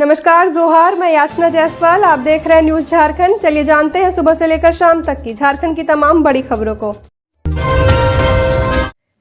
नमस्कार जोहार, मैं याचना जायसवाल। आप देख रहे हैं न्यूज झारखंड। चलिए जानते हैं सुबह से लेकर शाम तक की झारखंड की तमाम बड़ी खबरों को।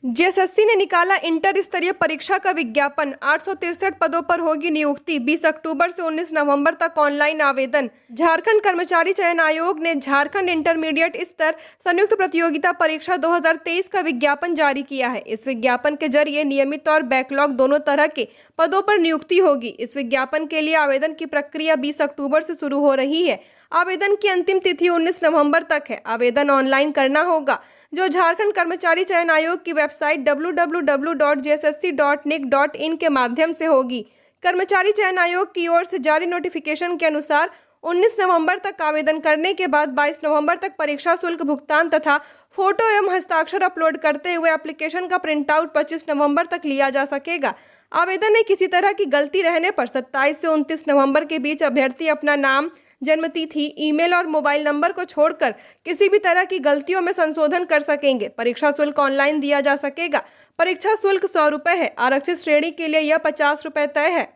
जेएसएससी ने निकाला इंटर स्तरीय परीक्षा का विज्ञापन। 863 पदों पर होगी नियुक्ति। 20 अक्टूबर से 19 नवंबर तक ऑनलाइन आवेदन। झारखंड कर्मचारी चयन आयोग ने झारखंड इंटरमीडिएट स्तर संयुक्त प्रतियोगिता परीक्षा 2023 का विज्ञापन जारी किया है। इस विज्ञापन के जरिए नियमित और बैकलॉग दोनों तरह के पदों पर नियुक्ति होगी। इस विज्ञापन के लिए आवेदन की प्रक्रिया 20 अक्टूबर से शुरू हो रही है। आवेदन की अंतिम तिथि 19 नवंबर तक है। आवेदन ऑनलाइन करना होगा, जो झारखंड कर्मचारी चयन आयोग की वेबसाइट www.jssc.nic.in के माध्यम से होगी। कर्मचारी चयन आयोग की ओर से जारी नोटिफिकेशन के अनुसार 19 नवंबर तक आवेदन करने के बाद 22 नवंबर तक परीक्षा शुल्क भुगतान तथा फोटो एवं हस्ताक्षर अपलोड करते हुए एप्लीकेशन का प्रिंट आउट 25 नवंबर तक लिया जा सकेगा। आवेदन में किसी तरह की गलती रहने पर 27 से 29 नवंबर के बीच अभ्यर्थी अपना नाम, जन्मतिथि, ईमेल और मोबाइल नंबर को छोड़कर किसी भी तरह की गलतियों में संशोधन कर सकेंगे। परीक्षा शुल्क ऑनलाइन दिया जा सकेगा। परीक्षा शुल्क 100 रुपये है। आरक्षित श्रेणी के लिए यह 50 रुपये तय है।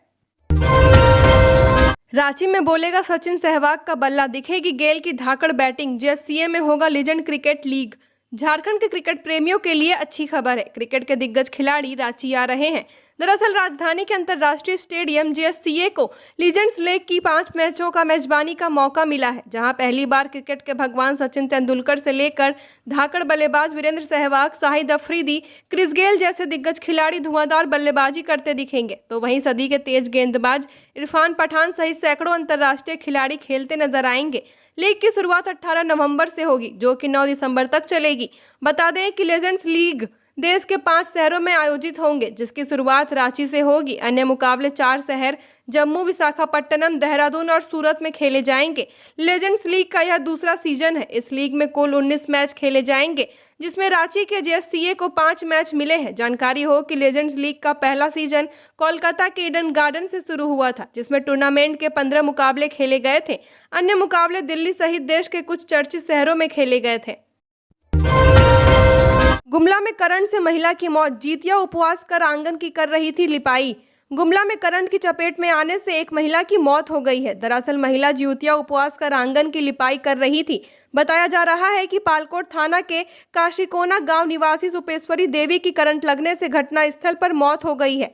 रांची में बोलेगा सचिन सहवाग का बल्ला, दिखेगी गेल की धाकड़ बैटिंग। जेएससीए में होगा लीजेंड क्रिकेट लीग। झारखंड के क्रिकेट प्रेमियों के लिए अच्छी खबर है। क्रिकेट के दिग्गज खिलाड़ी रांची आ रहे हैं। दरअसल राजधानी के अंतर्राष्ट्रीय स्टेडियम जेएससीए को लीजेंड्स लीग की 5 मैचों का मेजबानी का मौका मिला है, जहां पहली बार क्रिकेट के भगवान सचिन तेंदुलकर से लेकर धाकड़ बल्लेबाज वीरेंद्र सहवाग, शाहिद अफरीदी, क्रिस गेल जैसे दिग्गज खिलाड़ी धुआंधार बल्लेबाजी करते दिखेंगे। तो वहीं सदी के तेज गेंदबाज इरफान पठान सहित सैकड़ों अंतर्राष्ट्रीय खिलाड़ी खेलते नजर आएंगे। लीग की शुरुआत 18 नवंबर से होगी, जो कि 9 दिसंबर तक चलेगी। बता दें कि लीजेंड्स लीग देश के 5 शहरों में आयोजित होंगे, जिसकी शुरुआत रांची से होगी। अन्य मुकाबले 4 शहर जम्मू, विशाखापट्टनम, देहरादून और सूरत में खेले जाएंगे। लीजेंड्स लीग का यह दूसरा सीजन है। इस लीग में कुल 19 मैच खेले जाएंगे, जिसमें रांची के जेएससीए को 5 मैच मिले हैं। जानकारी हो कि लीजेंड्स लीग का पहला सीजन कोलकाता के ईडन गार्डन से शुरू हुआ था, जिसमें टूर्नामेंट के 15 मुकाबले खेले गए थे। अन्य मुकाबले दिल्ली सहित देश के कुछ चर्चित शहरों में खेले गए थे। गुमला में करंट से महिला की मौत। जितिया उपवास कर आंगन की कर रही थी लिपाई। गुमला में करंट की चपेट में आने से एक महिला की मौत हो गई है। दरअसल महिला जितिया उपवास कर आंगन की लिपाई कर रही थी। बताया जा रहा है कि पालकोट थाना के काशीकोना गांव निवासी सुपेश्वरी देवी की करंट लगने से घटनास्थल पर मौत हो गई है।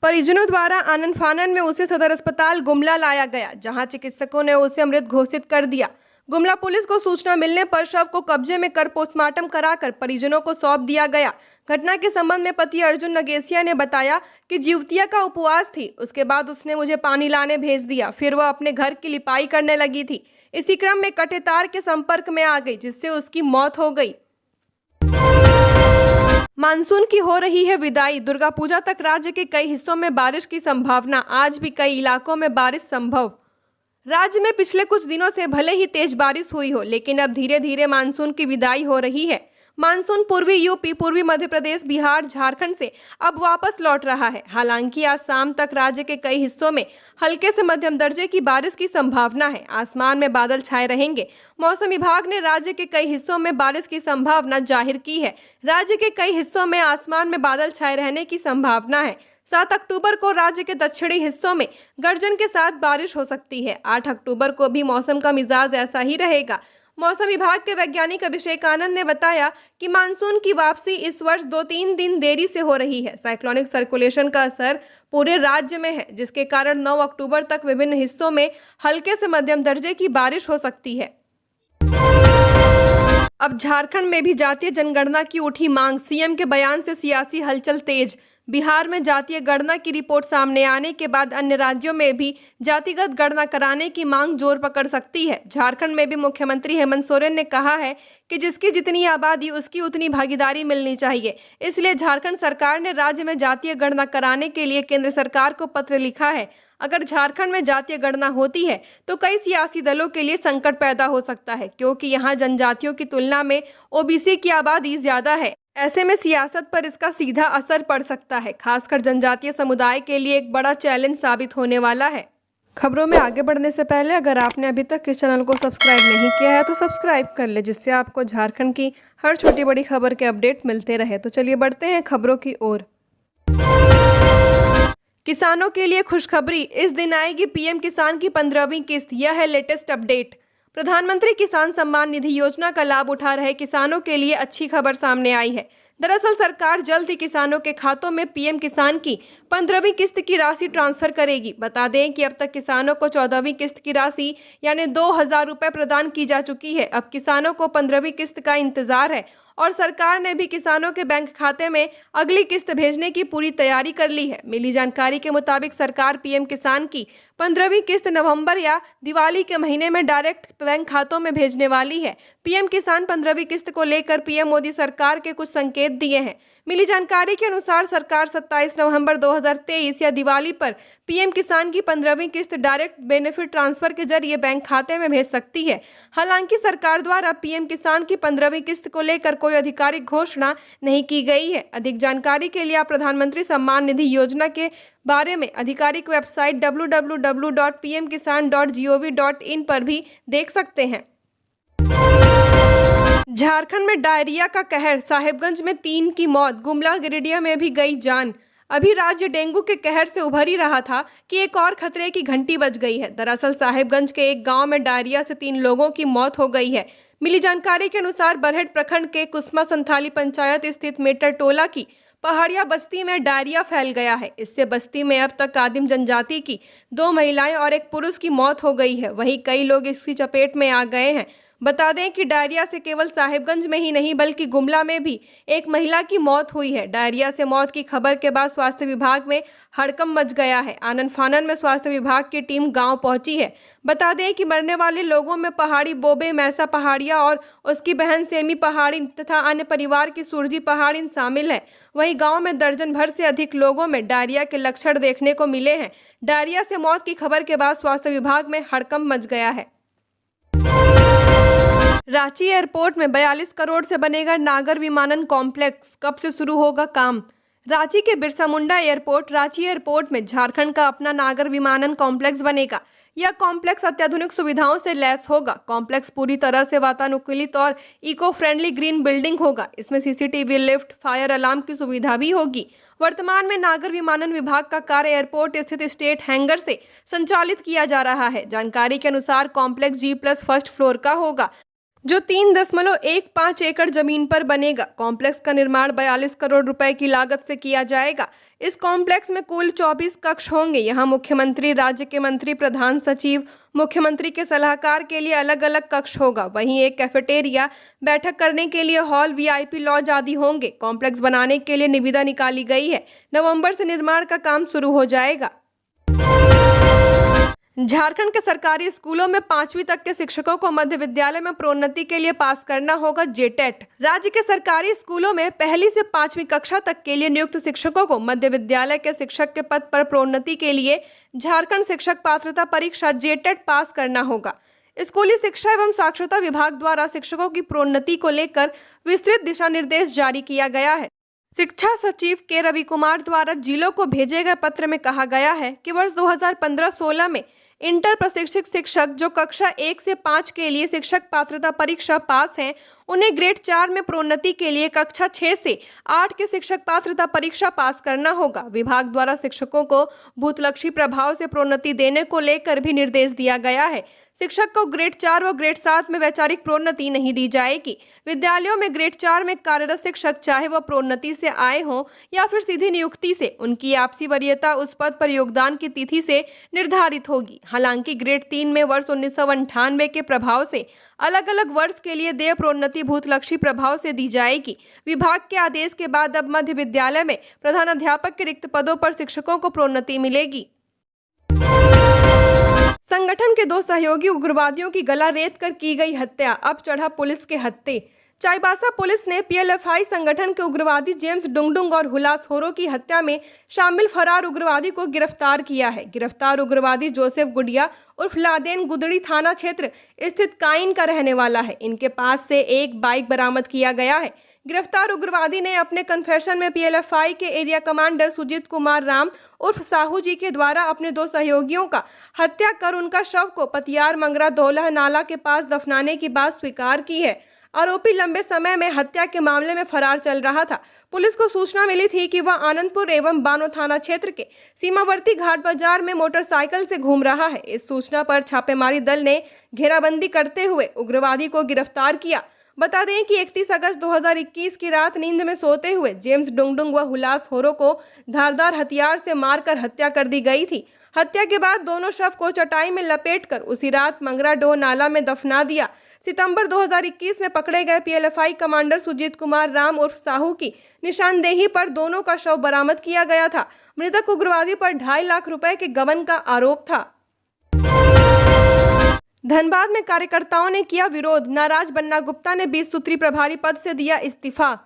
परिजनों द्वारा आनन फानन में उसे सदर अस्पताल गुमला लाया गया, जहां चिकित्सकों ने उसे मृत घोषित कर दिया। गुमला पुलिस को सूचना मिलने पर शव को कब्जे में कर पोस्टमार्टम कराकर परिजनों को सौंप दिया गया। घटना के संबंध में पति अर्जुन नगेसिया ने बताया कि जितिया का उपवास थी। उसके बाद उसने मुझे पानी लाने भेज दिया। फिर वह अपने घर की लिपाई करने लगी थी। इसी क्रम में कटे तार के संपर्क में आ गई, जिससे उसकी मौत हो गई। मानसून की हो रही है विदाई। दुर्गा पूजा तक राज्य के कई हिस्सों में बारिश की संभावना। आज भी कई इलाकों में बारिश संभव। राज्य में पिछले कुछ दिनों से भले ही तेज बारिश हुई हो, लेकिन अब धीरे धीरे मानसून की विदाई हो रही है। मानसून पूर्वी यूपी, पूर्वी मध्य प्रदेश, बिहार, झारखंड से अब वापस लौट रहा है। हालांकि आज शाम तक राज्य के कई हिस्सों में हल्के से मध्यम दर्जे की बारिश की संभावना है। आसमान में बादल छाए रहेंगे। मौसम विभाग ने राज्य के कई हिस्सों में बारिश की संभावना जाहिर की है। राज्य के कई हिस्सों में आसमान में बादल छाए रहने की संभावना है। 7 अक्टूबर को राज्य के दक्षिणी हिस्सों में गर्जन के साथ बारिश हो सकती है। 8 अक्टूबर को भी मौसम का मिजाज ऐसा ही रहेगा। मौसम विभाग के वैज्ञानिक अभिषेक आनंद ने बताया कि मानसून की वापसी इस वर्ष 2-3 दिन देरी से हो रही है। साइक्लोनिक सर्कुलेशन का असर पूरे राज्य में है, जिसके कारण 9 अक्टूबर तक विभिन्न हिस्सों में हल्के से मध्यम दर्जे की बारिश हो सकती है। अब झारखंड में भी जातीय जनगणना की उठी मांग। सीएम के बयान से सियासी हलचल तेज। बिहार में जातीय गणना की रिपोर्ट सामने आने के बाद अन्य राज्यों में भी जातिगत गणना कराने की मांग जोर पकड़ सकती है। झारखंड में भी मुख्यमंत्री हेमंत सोरेन ने कहा है कि जिसकी जितनी आबादी उसकी उतनी भागीदारी मिलनी चाहिए। इसलिए झारखंड सरकार ने राज्य में जातीय गणना कराने के लिए केंद्र सरकार को पत्र लिखा है। अगर झारखंड में जातीय गणना होती है तो कई सियासी दलों के लिए संकट पैदा हो सकता है, क्योंकि यहाँ जनजातियों की तुलना में ओबीसी की आबादी ज्यादा है। ऐसे में सियासत पर इसका सीधा असर पड़ सकता है। खासकर जनजातीय समुदाय के लिए एक बड़ा चैलेंज साबित होने वाला है। खबरों में आगे बढ़ने से पहले अगर आपने अभी तक इस चैनल को सब्सक्राइब नहीं किया है तो सब्सक्राइब कर ले, जिससे आपको झारखंड की हर छोटी बड़ी खबर के अपडेट मिलते रहे। तो चलिए बढ़ते हैं खबरों की ओर। किसानों के लिए खुशखबरी, इस दिन आएगी पीएम किसान की 15वीं किस्त। यह है लेटेस्ट अपडेट। प्रधानमंत्री किसान सम्मान निधि योजना का लाभ उठा रहे किसानों के लिए अच्छी खबर सामने आई है। दरअसल सरकार जल्द ही किसानों के खातों में पीएम किसान की 15वीं किस्त की राशि ट्रांसफर करेगी। बता दें कि अब तक किसानों को 14वीं किस्त की राशि यानी 2,000 रुपए प्रदान की जा चुकी है। अब किसानों को 15वीं किस्त का इंतजार है और सरकार ने भी किसानों के बैंक खाते में अगली किस्त भेजने की पूरी तैयारी कर ली है। मिली जानकारी के मुताबिक सरकार पीएम किसान की 15वीं किस्त नवंबर या दिवाली के महीने में डायरेक्ट बैंक खातों में भेजने वाली है। पीएम किसान 15वीं किस्त को लेकर पीएम मोदी सरकार के कुछ संकेत दिए हैं। मिली जानकारी के अनुसार सरकार 27 नवंबर 2023 या दिवाली पर पीएम किसान की 15वीं किस्त डायरेक्ट बेनिफिट ट्रांसफर के जरिए बैंक खाते में भेज सकती है। हालांकि सरकार द्वारा पीएम किसान की 15वीं किस्त को लेकर कोई आधिकारिक घोषणा नहीं की गई है। अधिक जानकारी के लिए आप प्रधानमंत्री सम्मान निधि योजना के बारे में आधिकारिक वेबसाइट www.pmkisan.gov.in पर भी देख सकते हैं। झारखंड में डायरिया का कहर, साहिबगंज में 3 की मौत, गुमला गिरिडीह में भी गई जान। अभी राज्य डेंगू के कहर से उभर ही रहा था कि एक और खतरे की घंटी बज गई है। दरअसल साहिबगंज के एक गांव में डायरिया से 3 लोगों की मौत हो गई है। मिली जानकारी के अनुसार बरहेट प्रखंड के कुसमा संथाली पंचायत स्थित मेटर टोला की पहाड़िया बस्ती में डायरिया फैल गया है। इससे बस्ती में अब तक आदिम जनजाति की 2 महिलाएं और एक पुरुष की मौत हो गई है। वहीं कई लोग इसकी चपेट में आ गए हैं। बता दें कि डायरिया से केवल साहिबगंज में ही नहीं बल्कि गुमला में भी एक महिला की मौत हुई है। डायरिया से मौत की खबर के बाद स्वास्थ्य विभाग में हड़कंप मच गया है। आनन फानन में स्वास्थ्य विभाग की टीम गांव पहुंची है। बता दें कि मरने वाले लोगों में पहाड़ी बोबे मैसा पहाड़िया और उसकी बहन सेमी पहाड़ी तथा अन्य परिवार की सुरजी पहाड़ी शामिल है। वहीं गांव में दर्जन भर से अधिक लोगों में डायरिया के लक्षण देखने को मिले हैं। डायरिया से मौत की खबर के बाद स्वास्थ्य विभाग में हड़कंप मच गया है। रांची एयरपोर्ट में 42 करोड़ से बनेगा नागर विमानन कॉम्प्लेक्स, कब से शुरू होगा काम? रांची के बिरसा मुंडा एयरपोर्ट रांची एयरपोर्ट में झारखंड का अपना नागर विमानन कॉम्प्लेक्स बनेगा। यह कॉम्प्लेक्स अत्याधुनिक सुविधाओं से लैस होगा। कॉम्प्लेक्स पूरी तरह से वातानुकूलित और इको फ्रेंडली ग्रीन बिल्डिंग होगा। इसमें सीसीटीवी, लिफ्ट, फायर अलार्म की सुविधा भी होगी। वर्तमान में नागर विमानन विभाग का कार्य एयरपोर्ट स्थित स्टेट हैंगर से संचालित किया जा रहा है। जानकारी के अनुसार कॉम्प्लेक्स G+ फर्स्ट फ्लोर का होगा, जो 3.15 एकड़ जमीन पर बनेगा। कॉम्प्लेक्स का निर्माण 42 करोड़ रुपए की लागत से किया जाएगा। इस कॉम्प्लेक्स में कुल 24 कक्ष होंगे। यहाँ मुख्यमंत्री, राज्य के मंत्री, प्रधान सचिव, मुख्यमंत्री के सलाहकार के लिए अलग अलग कक्ष होगा। वहीं एक कैफेटेरिया, बैठक करने के लिए हॉल, VIP लॉज आदि होंगे। कॉम्प्लेक्स बनाने के लिए निविदा निकाली गई है। नवंबर से निर्माण का काम शुरू हो जाएगा। झारखंड के सरकारी स्कूलों में 5वीं तक के शिक्षकों को मध्य विद्यालय में प्रोन्नति के लिए पास करना होगा JTET। राज्य के सरकारी स्कूलों में 1ली से 5वीं कक्षा तक के लिए नियुक्त शिक्षकों को मध्य विद्यालय के शिक्षक के पद पर प्रोन्नति के लिए झारखंड शिक्षक पात्रता परीक्षा JTET पास करना होगा। स्कूली शिक्षा एवं साक्षरता विभाग द्वारा शिक्षकों की प्रोन्नति को लेकर विस्तृत दिशा निर्देश जारी किया गया है। शिक्षा सचिव के रवि कुमार द्वारा जिलों को भेजे गए पत्र में कहा गया है कि वर्ष 2015-16 में इंटर प्रशिक्षित शिक्षक जो कक्षा 1 से 5 के लिए शिक्षक पात्रता परीक्षा पास हैं, उन्हें ग्रेड 4 में प्रोन्नति के लिए कक्षा 6 से 8 के शिक्षक पात्रता परीक्षा पास करना होगा। विभाग द्वारा शिक्षकों को भूतलक्षी प्रभाव से प्रोन्नति देने को लेकर भी निर्देश दिया गया है। शिक्षक को ग्रेड 4 व ग्रेड 7 में वैचारिक प्रोन्नति नहीं दी जाएगी। विद्यालयों में ग्रेड 4 में कार्यरत शिक्षक चाहे वह प्रोन्नति से आए हों या फिर सीधी नियुक्ति से, उनकी आपसी वरीयता उस पद पर योगदान की तिथि से निर्धारित होगी। हालांकि ग्रेड 3 में वर्ष 1998 के प्रभाव से अलग अलग वर्ष के लिए देय प्रोन्नति भूतलक्षी प्रभाव से दी जाएगी। विभाग के आदेश के बाद अब मध्य विद्यालय में प्रधानाध्यापक के रिक्त पदों पर शिक्षकों को प्रोन्नति मिलेगी। संगठन के 2 सहयोगी उग्रवादियों की गला रेत कर की गई हत्या, अब चढ़ा पुलिस के हत्थे। चाईबासा पुलिस ने PLFI संगठन के उग्रवादी जेम्स डुंगडुंग और हुलास होरो की हत्या में शामिल फरार उग्रवादी को गिरफ्तार किया है। गिरफ्तार उग्रवादी जोसेफ गुडिया उर्फ लादेन गुदड़ी थाना क्षेत्र स्थित काइन का रहने वाला है। इनके पास से एक बाइक बरामद किया गया है। गिरफ्तार उग्रवादी ने अपने कन्फेशन में PLFI के एरिया कमांडर सुजीत कुमार राम उर्फ साहू जी के द्वारा अपने 2 सहयोगियों का हत्या कर उनका शव को पतियार मंगरा दोलह नाला के पास दफनाने की बात स्वीकार की है। आरोपी लंबे समय में हत्या के मामले में फरार चल रहा था। पुलिस को सूचना मिली थी कि वह आनंदपुर एवं बानो थाना क्षेत्र के सीमावर्ती घाट बाजार में मोटरसाइकिल से घूम रहा है। इस सूचना पर छापेमारी दल ने घेराबंदी करते हुए उग्रवादी को गिरफ्तार किया। बता दें कि 31 अगस्त 2021 की रात नींद में सोते हुए जेम्स डुंगडुंग व हुलास होरो को धारदार हथियार से मारकर हत्या कर दी गई थी। हत्या के बाद दोनों शव को चटाई में लपेटकर उसी रात मंगरा डोह नाला में दफना दिया। सितंबर 2021 में पकड़े गए पीएलएफआई कमांडर सुजीत कुमार राम उर्फ साहू की निशानदेही पर दोनों का शव बरामद किया गया था। मृतक उग्रवादी पर 2.5 लाख रुपए के गबन का आरोप था। धनबाद में कार्यकर्ताओं ने किया विरोध। नाराज बन्ना गुप्ता ने 20 सूत्री प्रभारी पद से दिया इस्तीफा।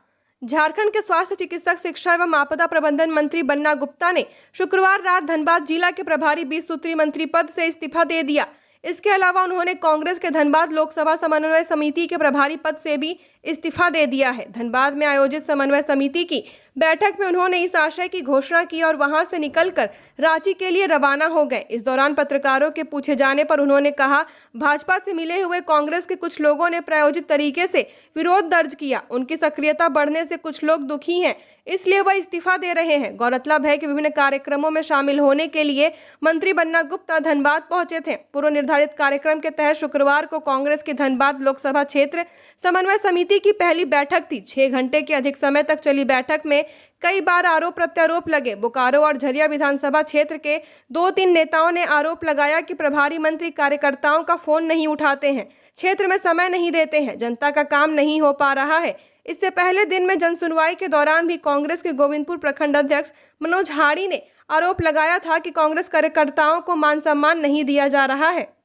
झारखंड के स्वास्थ्य, चिकित्सक, शिक्षा एवं आपदा प्रबंधन मंत्री बन्ना गुप्ता ने शुक्रवार रात धनबाद जिला के प्रभारी 20 सूत्री मंत्री पद से इस्तीफा दे दिया। इसके अलावा उन्होंने कांग्रेस के धनबाद लोकसभा समन्वय समिति के प्रभारी पद से भी इस्तीफा दे दिया है। धनबाद में आयोजित समन्वय समिति की बैठक में उन्होंने इस आशय की घोषणा की और वहां से निकलकर रांची के लिए रवाना हो गए। इस दौरान पत्रकारों के पूछे जाने पर उन्होंने कहा, भाजपा से मिले हुए कांग्रेस के कुछ लोगों ने प्रायोजित तरीके से विरोध दर्ज किया। उनकी सक्रियता बढ़ने से कुछ लोग दुखी हैं, इसलिए वह इस्तीफा दे रहे हैं। गौरतलब है कि विभिन्न कार्यक्रमों में शामिल होने के लिए मंत्री बन्ना गुप्ता धनबाद पहुंचे थे। पूर्व निर्धारित कार्यक्रम के तहत शुक्रवार को कांग्रेस की धनबाद लोकसभा क्षेत्र समन्वय समिति की पहली बैठक थी। 6 घंटे के अधिक समय तक चली बैठक में कई बार आरोप प्रत्यारोप लगे। बोकारो और झरिया विधानसभा क्षेत्र के 2-3 नेताओं ने आरोप लगाया कि प्रभारी मंत्री कार्यकर्ताओं का फोन नहीं उठाते हैं, क्षेत्र में समय नहीं देते हैं, जनता का काम नहीं हो पा रहा है। इससे पहले दिन में जनसुनवाई के दौरान भी कांग्रेस के गोविंदपुर प्रखंड अध्यक्ष मनोज हाड़ी ने आरोप लगाया था कि कांग्रेस कार्यकर्ताओं को मान सम्मान नहीं दिया जा रहा है।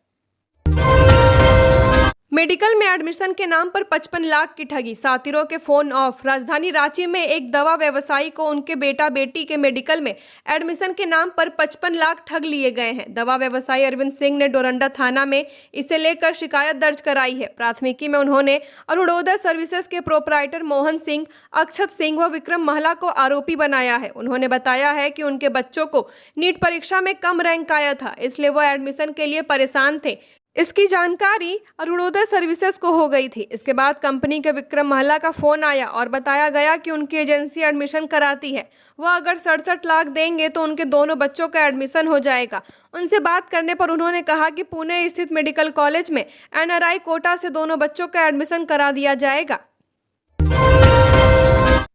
मेडिकल में एडमिशन के नाम पर 55 लाख की ठगी, सातिरों के फोन ऑफ। राजधानी रांची में एक दवा व्यवसायी को उनके बेटा बेटी के मेडिकल में एडमिशन के नाम पर 55 लाख ठग लिए गए हैं। दवा व्यवसायी अरविंद सिंह ने डोरंडा थाना में इसे लेकर शिकायत दर्ज कराई है। प्राथमिकी में उन्होंने अरुणोदय सर्विसेज के प्रोपराइटर मोहन सिंह, अक्षत सिंह व विक्रम महला को आरोपी बनाया है। उन्होंने बताया है कि उनके बच्चों को नीट परीक्षा में कम रैंक आया था, इसलिए वह एडमिशन के लिए परेशान थे। इसकी जानकारी अरुणोदय सर्विसेज को हो गई थी। इसके बाद कंपनी के विक्रम महला का फोन आया और बताया गया कि उनकी एजेंसी एडमिशन कराती है। वह अगर 67 लाख देंगे तो उनके दोनों बच्चों का एडमिशन हो जाएगा। उनसे बात करने पर उन्होंने कहा कि पुणे स्थित मेडिकल कॉलेज में NRI कोटा से दोनों बच्चों का एडमिशन करा दिया जाएगा।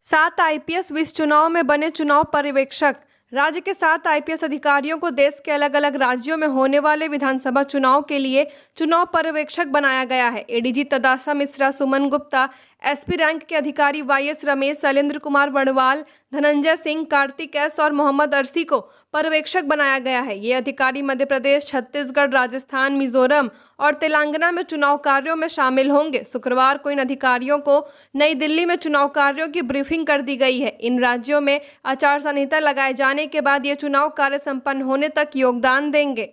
7 IPS विस चुनाव में बने चुनाव पर्यवेक्षक। राज्य के 7 IPS अधिकारियों को देश के अलग अलग राज्यों में होने वाले विधानसभा चुनाव के लिए चुनाव पर्यवेक्षक बनाया गया है। ADG तदासा Mishra, Suman Gupta, SP rank के अधिकारी YS रमेश, शैलेंद्र कुमार वर्णवाल, धनंजय सिंह, कार्तिक S और मोहम्मद अर्सी को पर्यवेक्षक बनाया गया है। ये अधिकारी मध्य प्रदेश, छत्तीसगढ़, राजस्थान, मिजोरम और तेलंगाना में चुनाव कार्यों में शामिल होंगे। शुक्रवार को इन अधिकारियों को नई दिल्ली में चुनाव कार्यों की ब्रीफिंग कर दी गई है। इन राज्यों में आचार संहिता लगाए जाने के बाद ये चुनाव कार्य संपन्न होने तक योगदान देंगे।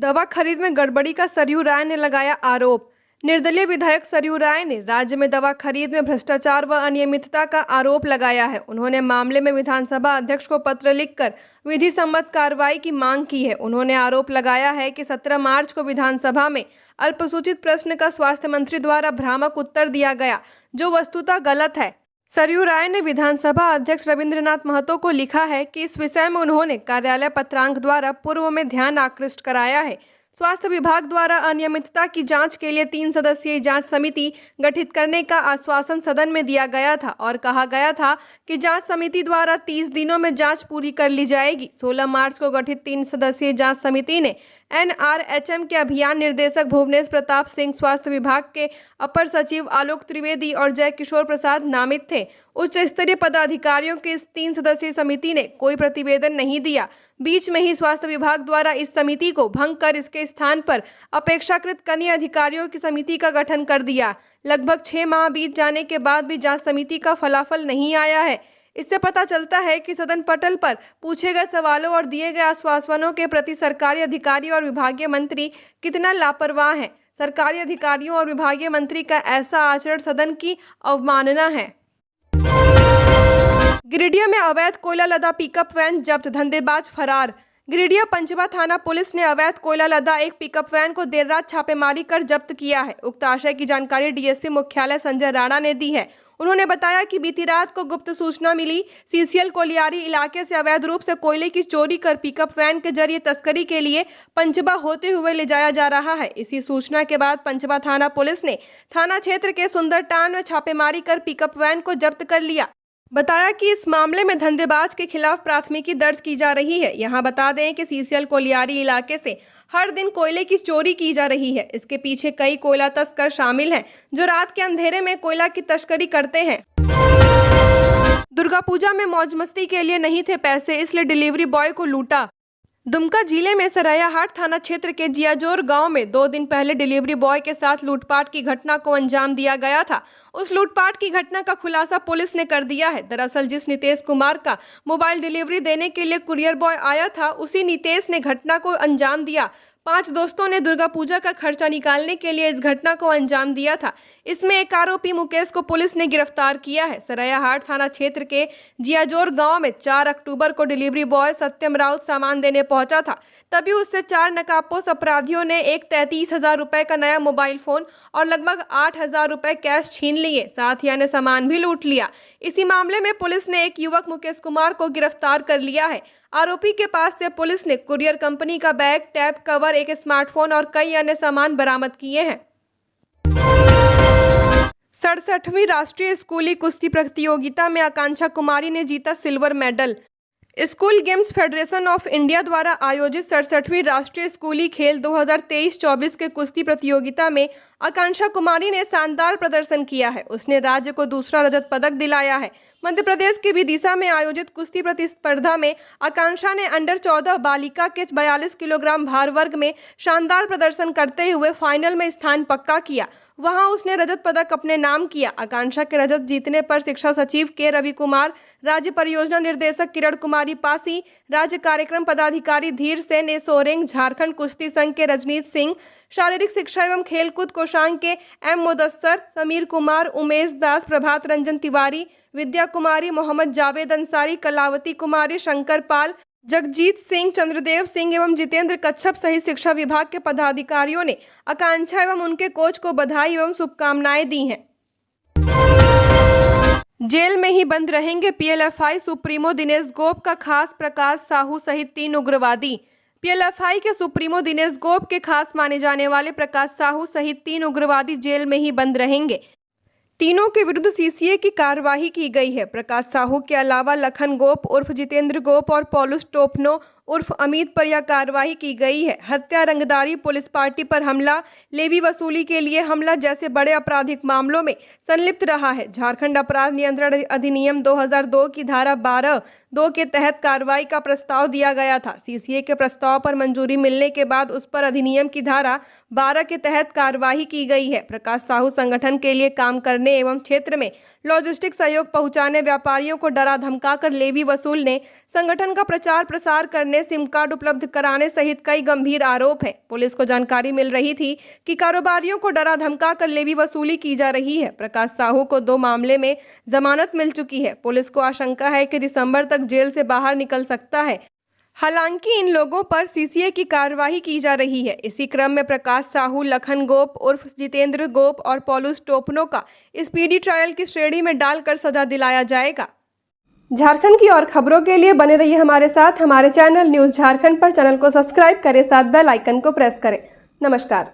दवा खरीद में गड़बड़ी का सरयू राय ने लगाया आरोप। निर्दलीय विधायक सरयू राय ने राज्य में दवा खरीद में भ्रष्टाचार व अनियमितता का आरोप लगाया है। उन्होंने मामले में विधानसभा अध्यक्ष को पत्र लिखकर विधि सम्मत कार्रवाई की मांग की है। उन्होंने आरोप लगाया है कि 17 मार्च को विधानसभा में अल्पसूचित प्रश्न का स्वास्थ्य मंत्री द्वारा भ्रामक उत्तर दिया गया, जो वस्तुतः गलत है। सरयू राय ने विधानसभा अध्यक्ष रविंद्रनाथ महतो को लिखा है कि इस विषय में उन्होंने कार्यालय पत्रांक द्वारा पूर्व में ध्यान आकृष्ट कराया है। स्वास्थ्य विभाग द्वारा अनियमितता की जांच के लिए 3 सदस्यीय जांच समिति गठित करने का आश्वासन सदन में दिया गया था और कहा गया था कि जांच समिति द्वारा 30 दिनों में जांच पूरी कर ली जाएगी। 16 मार्च को गठित 3 सदस्यीय जांच समिति ने NRHM के अभियान निर्देशक भुवनेश प्रताप सिंह, स्वास्थ्य विभाग के अपर सचिव आलोक त्रिवेदी और जय किशोर प्रसाद नामित थे। उच्च स्तरीय पदाधिकारियों की इस 3 सदस्यीय समिति ने कोई प्रतिवेदन नहीं दिया। बीच में ही स्वास्थ्य विभाग द्वारा इस समिति को भंग कर इसके स्थान पर अपेक्षाकृत कनीय अधिकारियों की समिति का गठन कर दिया। लगभग 6 माह बीत जाने के बाद भी जांच समिति का फलाफल नहीं आया है। इससे पता चलता है कि सदन पटल पर पूछे गए सवालों और दिए गए आश्वासनों के प्रति सरकारी अधिकारी और विभागीय मंत्री कितना लापरवाह हैं। सरकारी अधिकारियों और विभागीय मंत्री का ऐसा आचरण सदन की अवमानना है। गिरिडीह में अवैध कोयला लदा पिकअप वैन जब्त, धंधेबाज फरार। गिरिडीह पंचबा थाना पुलिस ने अवैध कोयला लदा एक पिकअप वैन को देर रात छापेमारी कर जब्त किया है। उक्त आशय की जानकारी डीएसपी मुख्यालय संजय राणा ने दी है। उन्होंने बताया कि बीती रात को गुप्त सूचना मिली, सीसीएल कोलियारी इलाके से अवैध रूप से कोयले की चोरी कर पिकअप वैन के जरिए तस्करी के लिए पंचबा होते हुए ले जाया जा रहा है। इसी सूचना के बाद पंचबा थाना पुलिस ने थाना क्षेत्र के सुंदरटान में छापेमारी कर पिकअप वैन को जब्त कर लिया। बताया कि इस मामले में धंधेबाज के खिलाफ प्राथमिकी दर्ज की जा रही है। यहां बता दें कि सीसीएल कोलियारी इलाके से हर दिन कोयले की चोरी की जा रही है। इसके पीछे कई कोयला तस्कर शामिल हैं, जो रात के अंधेरे में कोयला की तस्करी करते हैं। दुर्गा पूजा में मौज मस्ती के लिए नहीं थे पैसे, इसलिए डिलीवरी बॉय को लूटा। दुमका जिले में सरैयाहाट थाना क्षेत्र के जियाजोर गांव में 2 दिन पहले डिलीवरी बॉय के साथ लूटपाट की घटना को अंजाम दिया गया था। उस लूटपाट की घटना का खुलासा पुलिस ने कर दिया है। दरअसल जिस नितेश कुमार का मोबाइल डिलीवरी देने के लिए कुरियर बॉय आया था, उसी नितेश ने घटना को अंजाम दिया। 5 दोस्तों ने दुर्गा पूजा का खर्चा निकालने के लिए इस घटना को अंजाम दिया था। इसमें एक आरोपी मुकेश को पुलिस ने गिरफ्तार किया है। सरैयाहाट थाना क्षेत्र के जियाजोर गांव में 4 अक्टूबर को डिलीवरी बॉय सत्यम राउत सामान देने पहुंचा था। तभी उससे 4 नकाबपोश अपराधियों ने एक 33,000 रुपए का नया मोबाइल फोन और लगभग 8,000 रुपए कैश छीन लिए, साथ ही अन्य सामान भी लूट लिया। इसी मामले में पुलिस ने एक युवक मुकेश कुमार को गिरफ्तार कर लिया है। आरोपी के पास से पुलिस ने कुरियर कंपनी का बैग, टैब कवर, एक स्मार्टफोन और कई अन्य सामान बरामद किए हैं। 67वीं राष्ट्रीय स्कूली कुश्ती प्रतियोगिता में आकांक्षा कुमारी ने जीता silver medal. School games federation of India द्वारा आयोजित 67वीं राष्ट्रीय स्कूली खेल 2023-24 के कुश्ती प्रतियोगिता में आकांक्षा कुमारी ने शानदार प्रदर्शन किया है। उसने राज्य को दूसरा रजत पदक दिलाया है। मध्य प्रदेश के विदिशा में आयोजित कुश्ती प्रतिस्पर्धा में आकांक्षा ने अंडर 14 बालिका के 42 किलोग्राम भार वर्ग में शानदार प्रदर्शन करते हुए फाइनल में स्थान पक्का किया। वहां उसने रजत पदक अपने नाम किया। आकांक्षा के रजत जीतने पर शिक्षा सचिव के रवि कुमार, राज्य परियोजना निर्देशक किरण कुमारी पासी, राज्य कार्यक्रम पदाधिकारी धीर सेन सोरेंग, झारखंड कुश्ती संघ के रजनीत सिंह, शारीरिक शिक्षा एवं खेलकूद कोषांग के एम मुदस्सर, समीर कुमार, उमेश दास, प्रभात रंजन तिवारी, विद्या कुमारी, मोहम्मद जावेद अंसारी, कलावती कुमारी, शंकर पाल, जगजीत सिंह, चंद्रदेव सिंह एवं जितेंद्र कच्छप सहित शिक्षा विभाग के पदाधिकारियों ने आकांक्षा एवं उनके कोच को बधाई एवं शुभकामनाएं दी हैं। जेल में ही बंद रहेंगे पीएलएफआई सुप्रीमो दिनेश गोप का खास प्रकाश साहू सहित 3 उग्रवादी। पीएलएफआई के सुप्रीमो दिनेश गोप के खास माने जाने वाले प्रकाश साहू सहित 3 उग्रवादी जेल में ही बंद रहेंगे। तीनों के विरुद्ध सीसीए की कार्यवाही की गई है। प्रकाश साहू के अलावा लखन गोप उर्फ जितेंद्र गोप और पॉलुस टोपनो उर्फ अमित पर यह कार्रवाई की गई है। हत्या, रंगदारी, पुलिस पार्टी पर हमला, लेवी वसूली के लिए हमला जैसे बड़े आपराधिक मामलों में संलिप्त रहा है। झारखंड अपराध नियंत्रण अधिनियम 2002 की धारा 12(2) के तहत कार्रवाई का प्रस्ताव दिया गया था। सीसीए के प्रस्ताव पर मंजूरी मिलने के बाद उस पर अधिनियम की धारा 12 के तहत कार्रवाई की गई है। प्रकाश साहू संगठन के लिए काम करने एवं क्षेत्र में लॉजिस्टिक सहयोग पहुंचाने, व्यापारियों को डरा धमकाकर लेवी वसूलने, संगठन का प्रचार प्रसार करने, सिम कार्ड उपलब्ध कराने सहित कई गंभीर आरोप हैं। पुलिस को जानकारी मिल रही थी कि कारोबारियों को डरा धमकाकर लेवी वसूली की जा रही है। प्रकाश साहू को 2 मामले में जमानत मिल चुकी है। पुलिस को आशंका है कि दिसंबर तक जेल से बाहर निकल सकता है। हालांकि इन लोगों पर सीसीए की कार्यवाही की जा रही है। इसी क्रम में प्रकाश साहू, लखन गोप उर्फ जितेंद्र गोप और पॉलुस टोपनो का स्पीडी ट्रायल की श्रेणी में डालकर सजा दिलाया जाएगा। झारखंड की और खबरों के लिए बने रहिए हमारे साथ। हमारे चैनल न्यूज़ झारखंड पर चैनल को सब्सक्राइब करें, साथ बेल आइकन को प्रेस करें। नमस्कार।